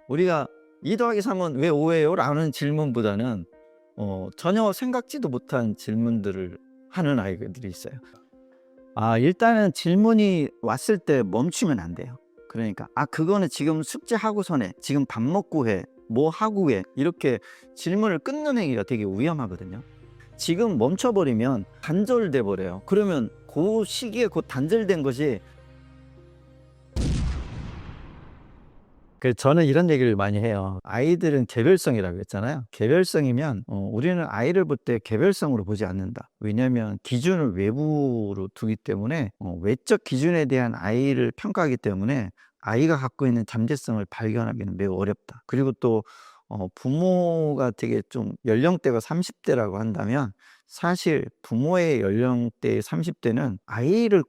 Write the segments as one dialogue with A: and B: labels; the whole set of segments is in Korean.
A: 우리가 2 더하기 3은 왜 5 예요? 라는 질문보다는 전혀 생각지도 못한 질문들을 하는 아이들이 있어요. 일단은 질문이 왔을 때 멈추면 안 돼요. 그러니까 그거는 지금 숙제하고서 해. 지금 밥 먹고 해. 뭐 하고 해. 이렇게 질문을 끊는 행위가 되게 위험하거든요. 지금 멈춰 버리면 단절돼 버려요. 그러면 그 시기에 그 단절된 것이, 저는 이런 얘기를 많이 해요. 아이들은 개별성이라고 했잖아요. 개별성이면 우리는 아이를 볼 때 개별성으로 보지 않는다. 왜냐하면 기준을 외부로 두기 때문에 외적 기준에 대한 아이를 평가하기 때문에 아이가 갖고 있는 잠재성을 발견하기는 매우 어렵다. 그리고 또 부모가 되게 좀 연령대가 30대라고 한다면, 사실 부모의 연령대 30대는 아이를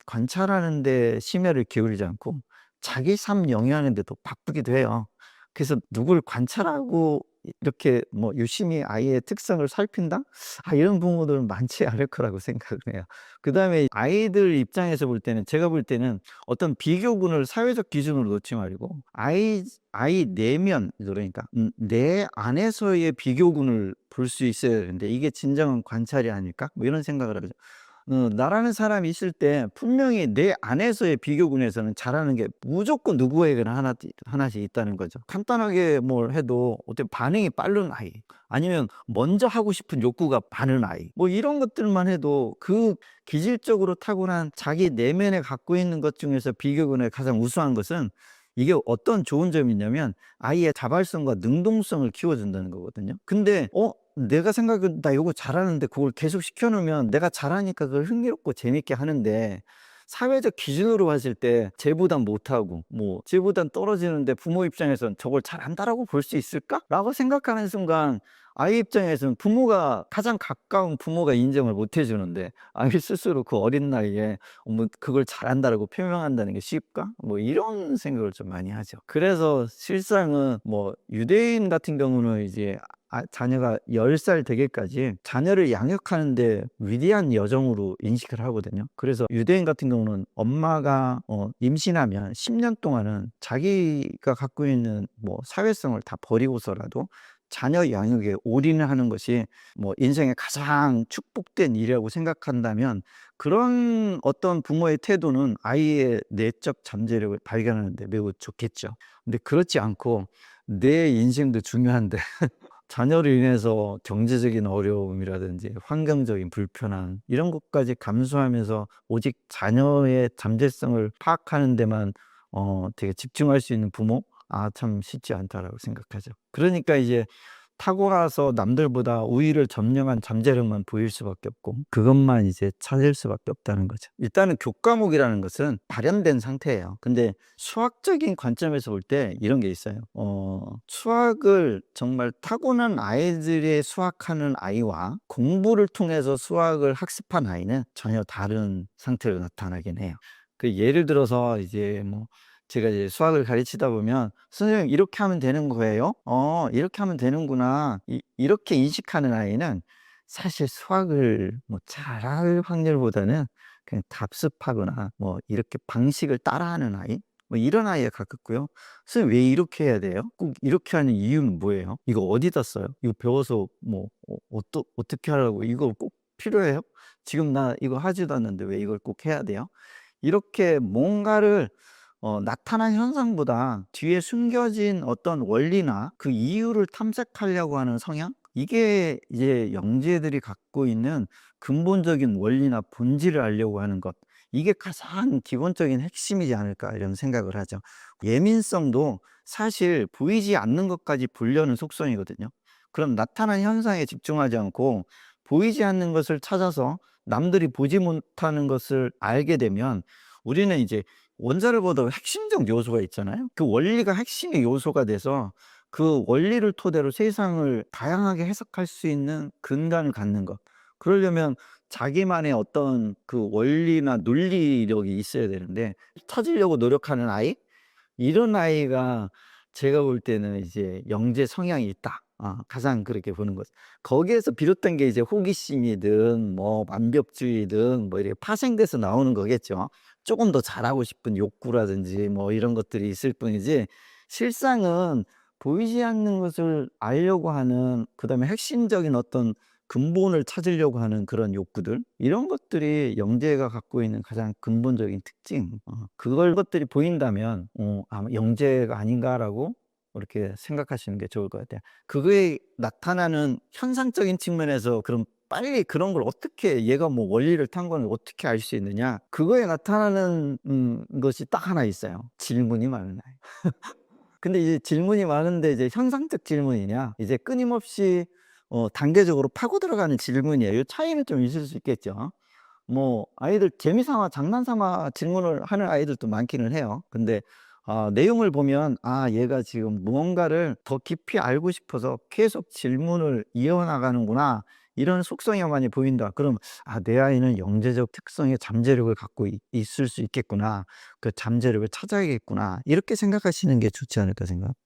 A: 관찰하는 데 심혈을 기울이지 않고 자기 삶 영위하는 데도 바쁘기도 해요. 그래서 누굴 관찰하고 이렇게 뭐 유심히 아이의 특성을 살핀다? 이런 부모들은 많지 않을 거라고 생각을 해요. 그다음에 아이들 입장에서 볼 때는, 제가 볼 때는 어떤 비교군을 사회적 기준으로 놓지 말고 아이 내면, 그러니까 내 안에서의 비교군을 볼 수 있어야 되는데, 이게 진정한 관찰이 아닐까? 뭐 이런 생각을 하죠. 나라는 사람이 있을 때 분명히 내 안에서의 비교군에서는 잘하는 게 무조건 누구에게나 하나씩 있다는 거죠. 간단하게 뭘 해도 어떻게 반응이 빠른 아이, 아니면 먼저 하고 싶은 욕구가 많은 아이, 뭐 이런 것들만 해도 그 기질적으로 타고난 자기 내면에 갖고 있는 것 중에서 비교군에 가장 우수한 것은, 이게 어떤 좋은 점이 있냐면 아이의 자발성과 능동성을 키워준다는 거거든요. 근데 내가 생각은 나 이거 잘하는데 그걸 계속 시켜 놓으면 내가 잘하니까 그걸 흥미롭고 재밌게 하는데, 사회적 기준으로 봤을 때 쟤보단 못하고 뭐 쟤보단 떨어지는데 부모 입장에선 '저걸 잘한다.'라고 볼 수 있을까?'라고 생각하는 순간, 아이 입장에서는 부모가 가장 가까운 부모가 인정을 못 해 주는데 아이 스스로 그 어린 나이에 뭐 '그걸 잘한다.'라고 표명한다는 게 쉽까? 뭐 이런 생각을 좀 많이 하죠. 그래서 실상은 뭐 유대인 같은 경우는 이제 자녀가 10살 되기까지 자녀를 양육하는 데 위대한 여정으로 인식을 하거든요. 그래서 유대인 같은 경우는 엄마가 임신하면 10년 동안은 자기가 갖고 있는 뭐 사회성을 다 버리고서라도 자녀 양육에 올인을 하는 것이 뭐 인생의 가장 축복된 일이라고 생각한다면, 그런 어떤 부모의 태도는 아이의 내적 잠재력을 발견하는 데 매우 좋겠죠. 근데 그렇지 않고 내 인생도 중요한데 자녀로 인해서 경제적인 어려움이라든지 환경적인 불편함, 이런 것까지 감수하면서 오직 자녀의 잠재성을 파악하는 데만 되게 집중할 수 있는 부모, 참 쉽지 않다라고 생각하죠. 그러니까 이제 타고나서 남들보다 우위를 점령한 잠재력만 보일 수밖에 없고, 그것만 이제 찾을 수밖에 없다는 거죠. 일단은 교과목이라는 것은 발현된 상태예요. 근데 수학적인 관점에서 볼 때 이런 게 있어요. 수학을 정말 타고난 아이들의 수학하는 아이와 공부를 통해서 수학을 학습한 아이는 전혀 다른 상태로 나타나긴 해요. 예를 들어서 이제 뭐 제가 이제 수학을 가르치다 보면 "선생님 이렇게 하면 되는 거예요? 이렇게 하면 되는구나." 이렇게 인식하는 아이는 사실 수학을 뭐 잘할 확률보다는 그냥 답습하거나 뭐 이렇게 방식을 따라하는 아이, 뭐 이런 아이에 가깝고요. "선생님 왜 이렇게 해야 돼요? 꼭 이렇게 하는 이유는 뭐예요? 이거 어디다 써요? 이거 배워서 뭐 어떻게 하라고, 이거 꼭 필요해요? 지금 나 이거 하지도 않는데 왜 이걸 꼭 해야 돼요?" 이렇게 뭔가를 나타난 현상보다 뒤에 숨겨진 어떤 원리나 그 이유를 탐색하려고 하는 성향? 이게 이제 영재들이 갖고 있는 근본적인 원리나 본질을 알려고 하는 것. 이게 가장 기본적인 핵심이지 않을까, 이런 생각을 하죠. 예민성도 사실 보이지 않는 것까지 보려는 속성이거든요. 그럼 나타난 현상에 집중하지 않고 보이지 않는 것을 찾아서 남들이 보지 못하는 것을 알게 되면, 우리는 이제 원자를 보다 핵심적 요소가 있잖아요. 그 원리가 핵심의 요소가 돼서 그 원리를 토대로 세상을 다양하게 해석할 수 있는 근간을 갖는 것. 그러려면 자기만의 어떤 그 원리나 논리력이 있어야 되는데, 찾으려고 노력하는 아이? 이런 아이가 제가 볼 때는 이제 영재 성향이 있다. 가장 그렇게 보는 거죠. 거기에서 비롯된 게 이제 호기심이든 뭐 완벽주의든 뭐 이렇게 파생돼서 나오는 거겠죠. 조금 더 잘하고 싶은 욕구라든지 뭐 이런 것들이 있을 뿐이지, 실상은 보이지 않는 것을 알려고 하는, 그다음에 핵심적인 어떤 근본을 찾으려고 하는 그런 욕구들, 이런 것들이 영재가 갖고 있는 가장 근본적인 특징. 그걸 것들이 보인다면 '아 영재가 아닌가.'라고 그렇게 생각하시는 게 좋을 것 같아요. 그거에 나타나는 현상적인 측면에서 그럼 빨리 그런 걸 어떻게, 얘가 뭐 원리를 탄 거는 어떻게 알 수 있느냐? 그거에 나타나는 것이 딱 하나 있어요. 질문이 많은 아이. 근데 이제 질문이 많은데 이제 현상적 질문이냐, 이제 끊임없이 단계적으로 파고 들어가는 질문이에요. 요 차이는 좀 있을 수 있겠죠. 뭐 아이들 재미 삼아 장난 삼아 질문을 하는 아이들도 많기는 해요. 근데 내용을 보면 '아 얘가 지금 무언가를 더 깊이 알고 싶어서 계속 질문을 이어나가는구나.' 이런 속성이 많이 보인다. 그럼 '아 내 아이는 영재적 특성의 잠재력을 갖고 있을 수 있겠구나. 그 잠재력을 찾아야겠구나.' 이렇게 생각하시는 게 좋지 않을까 생각합니다.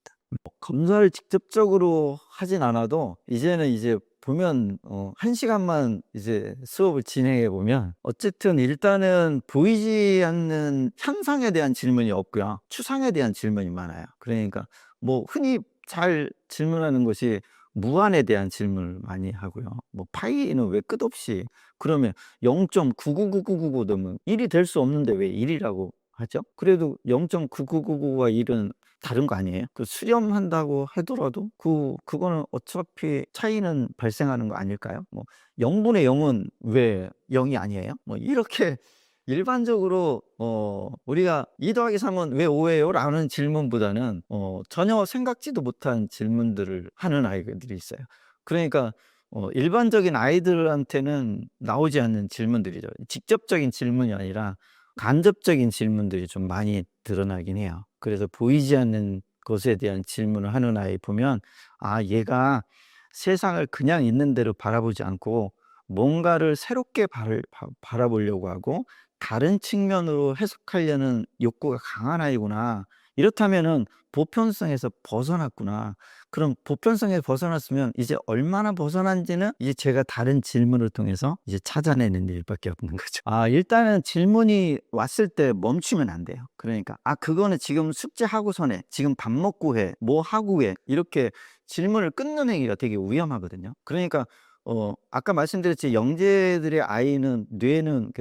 A: 검사를 직접적으로 하진 않아도 이제는 이제 보면 1 시간만 이제 수업을 진행해 보면 어쨌든 일단은 보이지 않는 현상에 대한 질문이 없고요. 추상에 대한 질문이 많아요. 그러니까 뭐 흔히 잘 질문하는 것이 무한에 대한 질문을 많이 하고요. 뭐 파이는 왜 끝없이, 그러면 0.999999 넣으면 1이 될 수 없는데 왜 1 이라고 하죠? 그래도 0.9999와 1은 다른 거 아니에요? 그 수렴한다고 하더라도 그거는 어차피 차이는 발생하는 거 아닐까요? 뭐 0 분의 0은 왜 0이 아니에요? 뭐 이렇게 일반적으로 우리가 "2 더하기 3은 왜 5 예요?" 라는 질문보다는 전혀 생각지도 못한 질문들을 하는 아이들이 있어요. 그러니까 일반적인 아이들한테는 나오지 않는 질문들이죠. 직접적인 질문이 아니라 간접적인 질문들이 좀 많이 드러나긴 해요. 그래서 보이지 않는 것에 대한 질문을 하는 아이 보면 '아 얘가 세상을 그냥 있는 대로 바라보지 않고 뭔가를 새롭게 바라보려고 하고 다른 측면으로 해석하려는 욕구가 강한 아이구나. 이렇다면은 보편성에서 벗어났구나.' 그럼 보편성에서 벗어났으면 이제 얼마나 벗어난지는 이제 제가 다른 질문을 통해서 이제 찾아내는 일밖에 없는 거죠. 일단은 질문이 왔을 때 멈추면 안 돼요. 그러니까 '아 그거는 지금 숙제하고서 해. 지금 밥 먹고 해. 뭐 하고 해.' 이렇게 질문을 끊는 행위가 되게 위험하거든요. 그러니까 아까 말씀드렸지, 영재들의 아이는 뇌는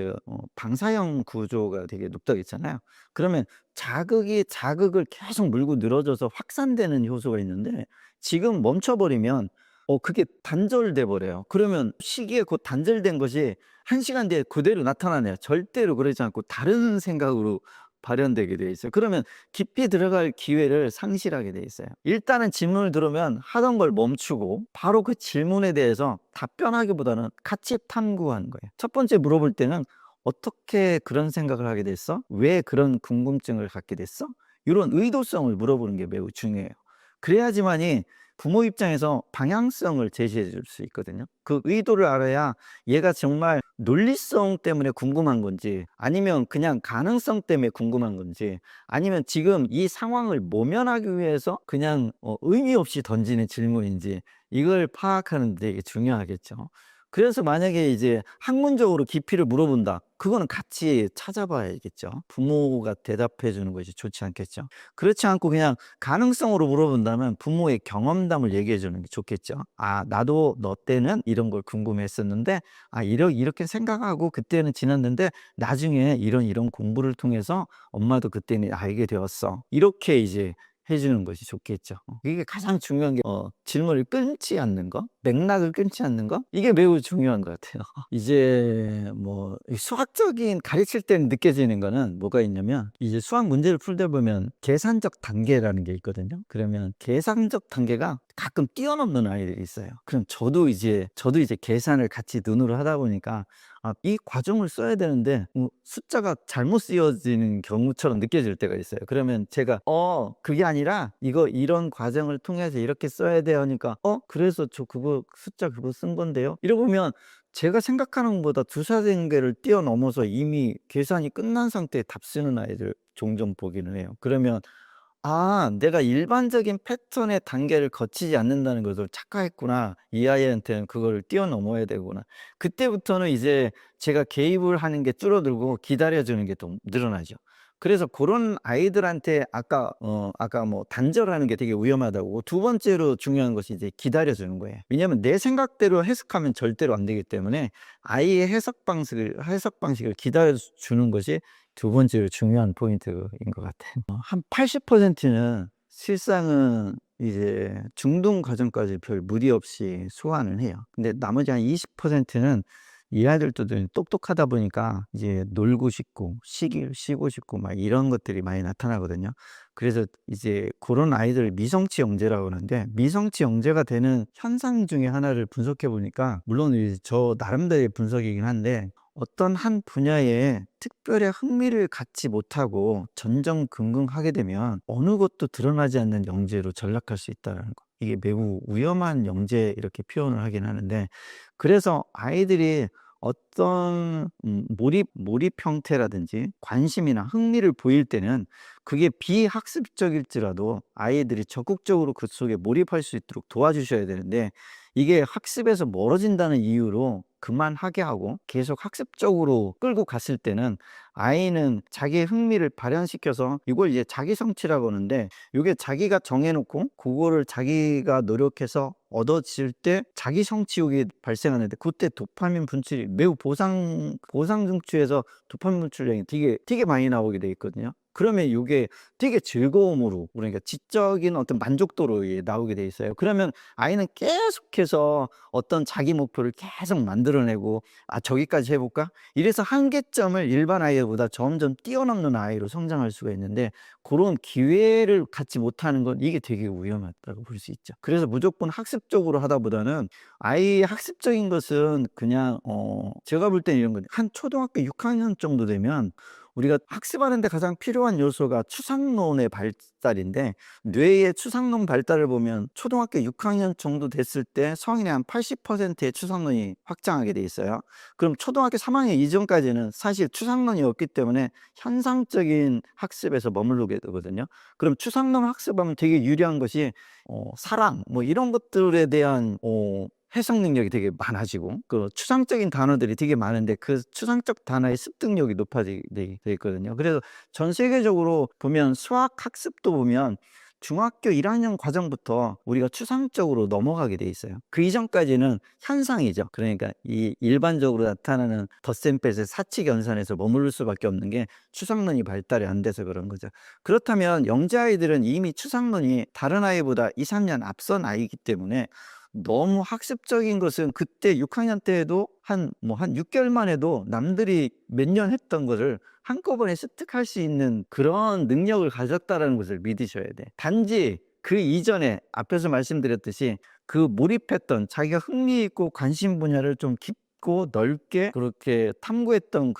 A: 방사형 구조가 되게 높다고 했잖아요. 그러면 자극이 자극을 계속 물고 늘어져서 확산되는 효소가 있는데 지금 멈춰 버리면 그게 단절돼 버려요. 그러면 시기에 그 단절된 것이 1 시간 뒤에 그대로 나타나네요. 절대로 그러지 않고 다른 생각으로 발현되게 돼 있어요. 그러면 깊이 들어갈 기회를 상실하게 돼 있어요. 일단은 질문을 들으면 하던 걸 멈추고 바로 그 질문에 대해서 답변하기보다는 같이 탐구하는 거예요. 첫 번째 물어볼 때는 "어떻게 그런 생각을 하게 됐어? 왜 그런 궁금증을 갖게 됐어?" 이런 의도성을 물어보는 게 매우 중요해요. 그래야지만이 부모 입장에서 방향성을 제시해 줄 수 있거든요. 그 의도를 알아야 얘가 정말 논리성 때문에 궁금한 건지, 아니면 그냥 가능성 때문에 궁금한 건지, 아니면 지금 이 상황을 모면하기 위해서 그냥 의미 없이 던지는 질문인지, 이걸 파악하는 데 되게 중요하겠죠. 그래서 만약에 이제 학문적으로 깊이를 물어본다. 그거는 같이 찾아봐야겠죠. 부모가 대답해 주는 것이 좋지 않겠죠. 그렇지 않고 그냥 가능성으로 물어본다면 부모의 경험담을 얘기해 주는 게 좋겠죠. "아 나도 너 때는 이런 걸 궁금했었는데 이렇게 생각하고 그때는 지났는데 나중에 이런 공부를 통해서 엄마도 그때는 알게 되었어." 이렇게 이제 해 주는 것이 좋겠죠. 이게 가장 중요한 게 질문을 끊지 않는 거, 맥락을 끊지 않는 거, 이게 매우 중요한 것 같아요. 이제 뭐 이 수학적인 가르칠 때 느껴지는 거는 뭐가 있냐면, 이제 수학 문제를 풀다 보면 계산적 단계라는 게 있거든요. 그러면 계산적 단계가 가끔 뛰어넘는 아이들이 있어요. 그럼 저도 이제 계산을 같이 눈으로 하다 보니까 이 과정을 써야 되는데 숫자가 잘못 쓰여지는 경우처럼 느껴질 때가 있어요. 그러면 제가 그게 아니라 이거 이런 과정을 통해서 이렇게 써야 돼요." 하니까 그래서 저 그거 숫자 그거 쓴 건데요." 이러면 제가 생각하는 것보다 두세 단계를 뛰어넘어서 이미 계산이 끝난 상태에 답 쓰는 아이들 종종 보기는 해요. 그러면 '아 내가 일반적인 패턴의 단계를 거치지 않는다는 것을 착각했구나. 이 아이한테는 그거를 뛰어넘어야 되구나.' 그때부터는 이제 제가 개입을 하는 게 줄어들고 기다려 주는 게 더 늘어나죠. 그래서 그런 아이들한테 아까 뭐 단절하는 게 되게 위험하다고, 두 번째로 중요한 것이 이제 기다려 주는 거예요. 왜냐하면 내 생각대로 해석하면 절대로 안 되기 때문에 아이의 해석 방식을 기다려 주는 것이 두 번째로 중요한 포인트인 것 같아요. 한 80%는 실상은 이제 중등 과정까지 별 무리 없이 소화는 해요. 근데 나머지 한 20%는 이 아이들도 좀 똑똑하다 보니까 이제 놀고 싶고 쉬고 싶고 막 이런 것들이 많이 나타나거든요. 그래서 이제 그런 아이들을 미성취 영재라고 하는데, 미성취 영재가 되는 현상 중에 하나를 분석해 보니까, 물론 이제 저 나름대로의 분석이긴 한데, 어떤 한 분야에 특별히 흥미를 갖지 못하고 전전긍긍하게 되면 어느 것도 드러나지 않는 영재로 전락할 수 있다는 거. 이게 매우 위험한 영재, 이렇게 표현을 하긴 하는데, 그래서 아이들이 어떤 몰입 형태라든지 관심이나 흥미를 보일 때는 그게 비학습적일지라도 아이들이 적극적으로 그 속에 몰입할 수 있도록 도와주셔야 되는데, 이게 학습에서 멀어진다는 이유로 그만하게 하고 계속 학습적으로 끌고 갔을 때는 아이는 자기의 흥미를 발현시켜서, 이걸 이제 자기 성취라고 하는데, 이게 자기가 정해 놓고 그거를 자기가 노력해서 얻어질 때 자기 성취욕이 발생하는데, 그때 도파민 분출이 매우 보상 중추에서 도파민 분출량이 되게 많이 나오게 돼 있거든요. 그러면 이게 되게 즐거움으로, 그러니까 지적인 어떤 만족도로 나오게 돼 있어요. 그러면 아이는 계속해서 어떤 자기 목표를 계속 만들어내고, 저기까지 해볼까? 이래서 한계점을 일반 아이보다 점점 뛰어넘는 아이로 성장할 수가 있는데, 그런 기회를 갖지 못하는 건 이게 되게 위험하다고 볼 수 있죠. 그래서 무조건 학습적으로 하다 보다는, 아이의 학습적인 것은 그냥 제가 볼 때는 이런 거죠. 한 초등학교 6학년 정도 되면 우리가 학습하는 데 가장 필요한 요소가 추상론의 발달인데, 뇌의 추상론 발달을 보면 초등학교 6학년 정도 됐을 때 성인의 한 80%의 추상론이 확장하게 돼 있어요. 그럼 초등학교 3학년 이전까지는 사실 추상론이 없기 때문에 현상적인 학습에서 머무르게 되거든요. 그럼 추상론 학습하면 되게 유리한 것이 사랑 뭐 이런 것들에 대한 해석 능력이 되게 많아지고, 그 추상적인 단어들이 되게 많은데 그 추상적 단어의 습득력이 높아지게 돼 있거든요. 그래서 전 세계적으로 보면 수학 학습도 보면 중학교 1학년 과정부터 우리가 추상적으로 넘어가게 돼 있어요. 그 이전까지는 현상이죠. 그러니까 이 일반적으로 나타나는 덧셈 뺄셈 사칙 연산에서 머무를 수밖에 없는 게 추상론이 발달이 안 돼서 그런 거죠. 그렇다면 영재 아이들은 이미 추상론이 다른 아이보다 2-3년 앞선 아이이기 때문에, 너무 학습적인 것은 그때 6학년 때에도 한 6개월만 해도 남들이 몇 년 했던 것을 한꺼번에 습득할 수 있는 그런 능력을 가졌다라는 것을 믿으셔야 돼. 단지 그 이전에 앞에서 말씀드렸듯이 그 몰입했던, 자기가 흥미 있고 관심 분야를 좀 깊고 넓게 그렇게 탐구했던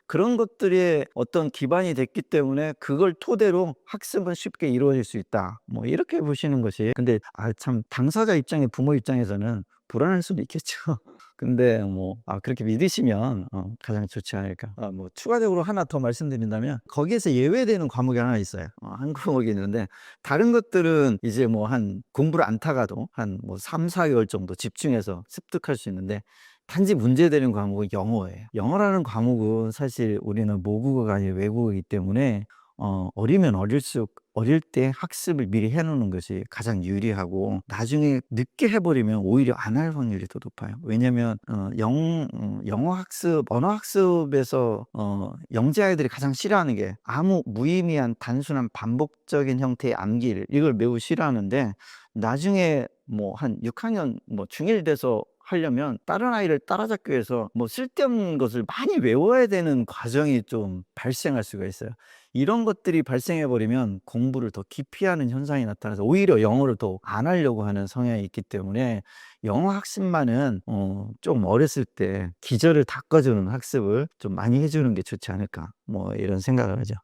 A: 그런 것들이 어떤 기반이 됐기 때문에 그걸 토대로 학습은 쉽게 이루어질 수 있다. 뭐 이렇게 보시는 것이, 근데 참 당사자 입장에, 부모 입장에서는 불안할 수도 있겠죠. 근데 그렇게 믿으시면 가장 좋지 않을까. 뭐 추가적으로 하나 더 말씀드린다면, 거기에서 예외되는 과목이 하나 있어요. 한 과목이 있는데, 다른 것들은 이제 한 공부를 안 타가도 한 3-4개월 정도 집중해서 습득할 수 있는데, 단지 문제되는 과목은 영어예요. 영어라는 과목은 사실 우리는 모국어가 아닌 외국어이기 때문에 어리면 어릴수록 어릴 때 학습을 미리 해 놓는 것이 가장 유리하고, 나중에 늦게 해 버리면 오히려 안 할 확률이 더 높아요. 왜냐면 영어 학습, 언어 학습에서 영재 아이들이 가장 싫어하는 게 아무 무의미한 단순한 반복적인 형태의 암기를, 이걸 매우 싫어하는데, 나중에 한 6학년 중1 돼서 하려면 다른 아이를 따라잡기 위해서 쓸데없는 것을 많이 외워야 되는 과정이 좀 발생할 수가 있어요. 이런 것들이 발생해 버리면 공부를 더 기피하는 현상이 나타나서 오히려 영어를 더 안 하려고 하는 성향이 있기 때문에, 영어 학습만은 좀 어렸을 때 기저를 닦아주는 학습을 좀 많이 해 주는 게 좋지 않을까, 이런 생각을 하죠.